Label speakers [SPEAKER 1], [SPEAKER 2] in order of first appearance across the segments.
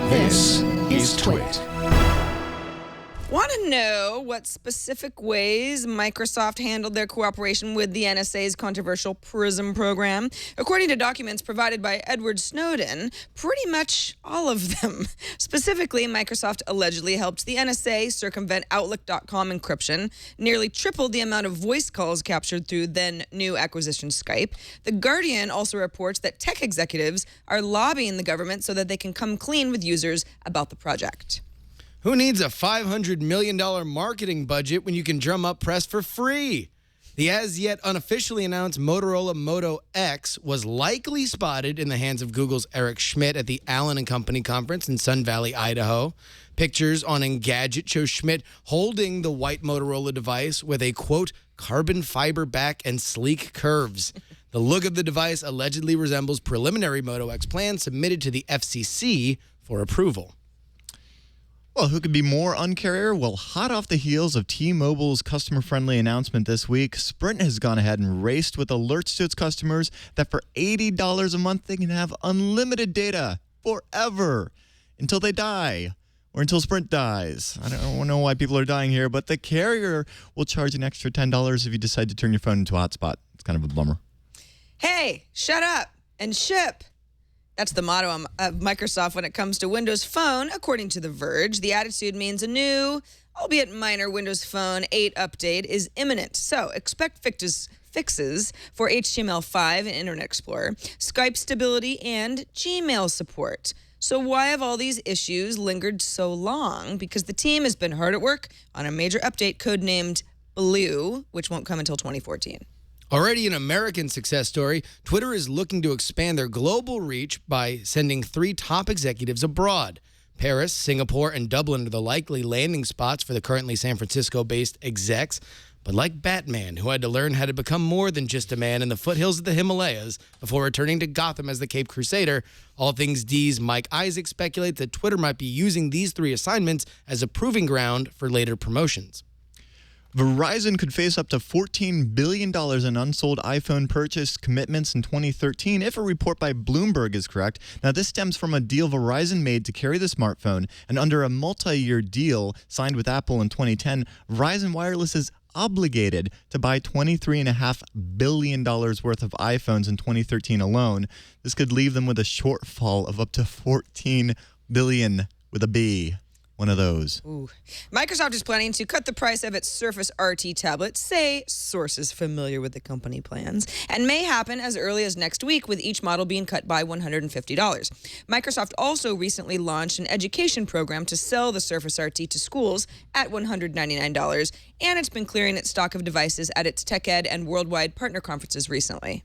[SPEAKER 1] This is Twit.
[SPEAKER 2] Want to know what specific ways Microsoft handled their cooperation with the NSA's controversial PRISM program? According to documents provided by Edward Snowden, pretty much all of them. Specifically, Microsoft allegedly helped the NSA circumvent Outlook.com encryption, nearly tripled the amount of voice calls captured through then new acquisition Skype. The Guardian also reports that tech executives are lobbying the government so that they can come clean with users about the project.
[SPEAKER 3] Who needs a $500 million marketing budget when you can drum up press for free? The as-yet unofficially announced Motorola Moto X was likely spotted in the hands of Google's Eric Schmidt at the Allen & Company conference in Sun Valley, Idaho. Pictures on Engadget show Schmidt holding the white Motorola device with a, quote, carbon fiber back and sleek curves. The look of the device allegedly resembles preliminary Moto X plans submitted to the FCC for approval.
[SPEAKER 4] Well, who could be more uncarrier? Well, hot off the heels of T-Mobile's customer-friendly announcement this week, Sprint has gone ahead and raced with alerts to its customers that for $80 a month, they can have unlimited data forever until they die or until Sprint dies. I don't know why people are dying here, but the carrier will charge an extra $10 if you decide to turn your phone into a hotspot. It's kind of a bummer.
[SPEAKER 2] Hey, shut up and ship. That's the motto of Microsoft when it comes to Windows Phone, according to The Verge. The attitude means a new, albeit minor, Windows Phone 8 update is imminent. So expect fixes for HTML5 and Internet Explorer, Skype stability, and Gmail support. So why have all these issues lingered so long? Because the team has been hard at work on a major update codenamed Blue, which won't come until 2014.
[SPEAKER 3] Already an American success story, Twitter is looking to expand their global reach by sending 3 top executives abroad. Paris, Singapore, and Dublin are the likely landing spots for the currently San Francisco-based execs. But like Batman, who had to learn how to become more than just a man in the foothills of the Himalayas before returning to Gotham as the Cape Crusader, All Things D's Mike Isaac speculates that Twitter might be using these 3 assignments as a proving ground for later promotions.
[SPEAKER 4] Verizon could face up to $14 billion in unsold iPhone purchase commitments in 2013 if a report by Bloomberg is correct. Now, this stems from a deal Verizon made to carry the smartphone, and under a multi-year deal signed with Apple in 2010, Verizon Wireless is obligated to buy $23.5 billion worth of iPhones in 2013 alone. This could leave them with a shortfall of up to $14 billion with a B. One of those.
[SPEAKER 2] Ooh. Microsoft is planning to cut the price of its Surface RT tablet, say sources familiar with the company plans, and may happen as early as next week, with each model being cut by $150. Microsoft also recently launched an education program to sell the Surface RT to schools at $199, and it's been clearing its stock of devices at its TechEd and worldwide partner conferences recently.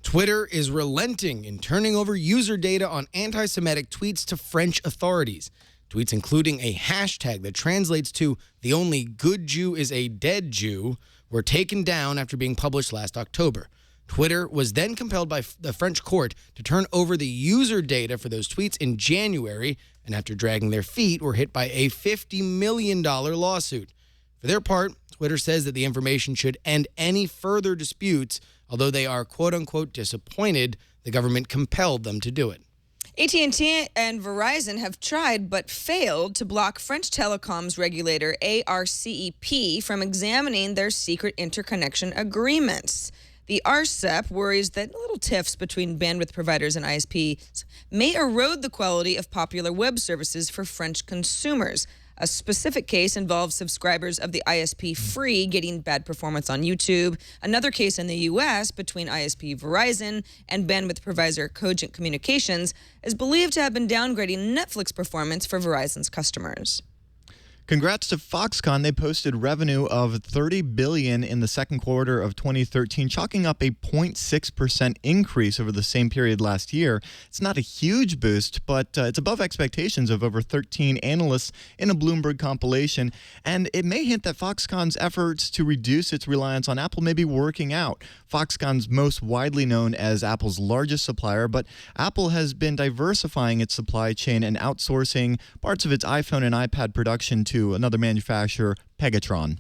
[SPEAKER 3] Twitter is relenting in turning over user data on anti-Semitic tweets to French authorities. Tweets including a hashtag that translates to "the only good Jew is a dead Jew" were taken down after being published last October. Twitter was then compelled by the French court to turn over the user data for those tweets in January, and after dragging their feet, were hit by a $50 million lawsuit. For their part, Twitter says that the information should end any further disputes, although they are quote-unquote disappointed the government compelled them to do it.
[SPEAKER 2] AT&T and Verizon have tried but failed to block French telecoms regulator ARCEP from examining their secret interconnection agreements. The ARCEP worries that little tiffs between bandwidth providers and ISPs may erode the quality of popular web services for French consumers. A specific case involves subscribers of the ISP Free getting bad performance on YouTube. Another case in the U.S. between ISP Verizon and bandwidth provider Cogent Communications is believed to have been downgrading Netflix performance for Verizon's customers.
[SPEAKER 4] Congrats to Foxconn. They posted revenue of $30 billion in the second quarter of 2013, chalking up a 0.6% increase over the same period last year. It's not a huge boost, but it's above expectations of over 13 analysts in a Bloomberg compilation, and it may hint that Foxconn's efforts to reduce its reliance on Apple may be working out. Foxconn's most widely known as Apple's largest supplier, but Apple has been diversifying its supply chain and outsourcing parts of its iPhone and iPad production to another manufacturer, Pegatron.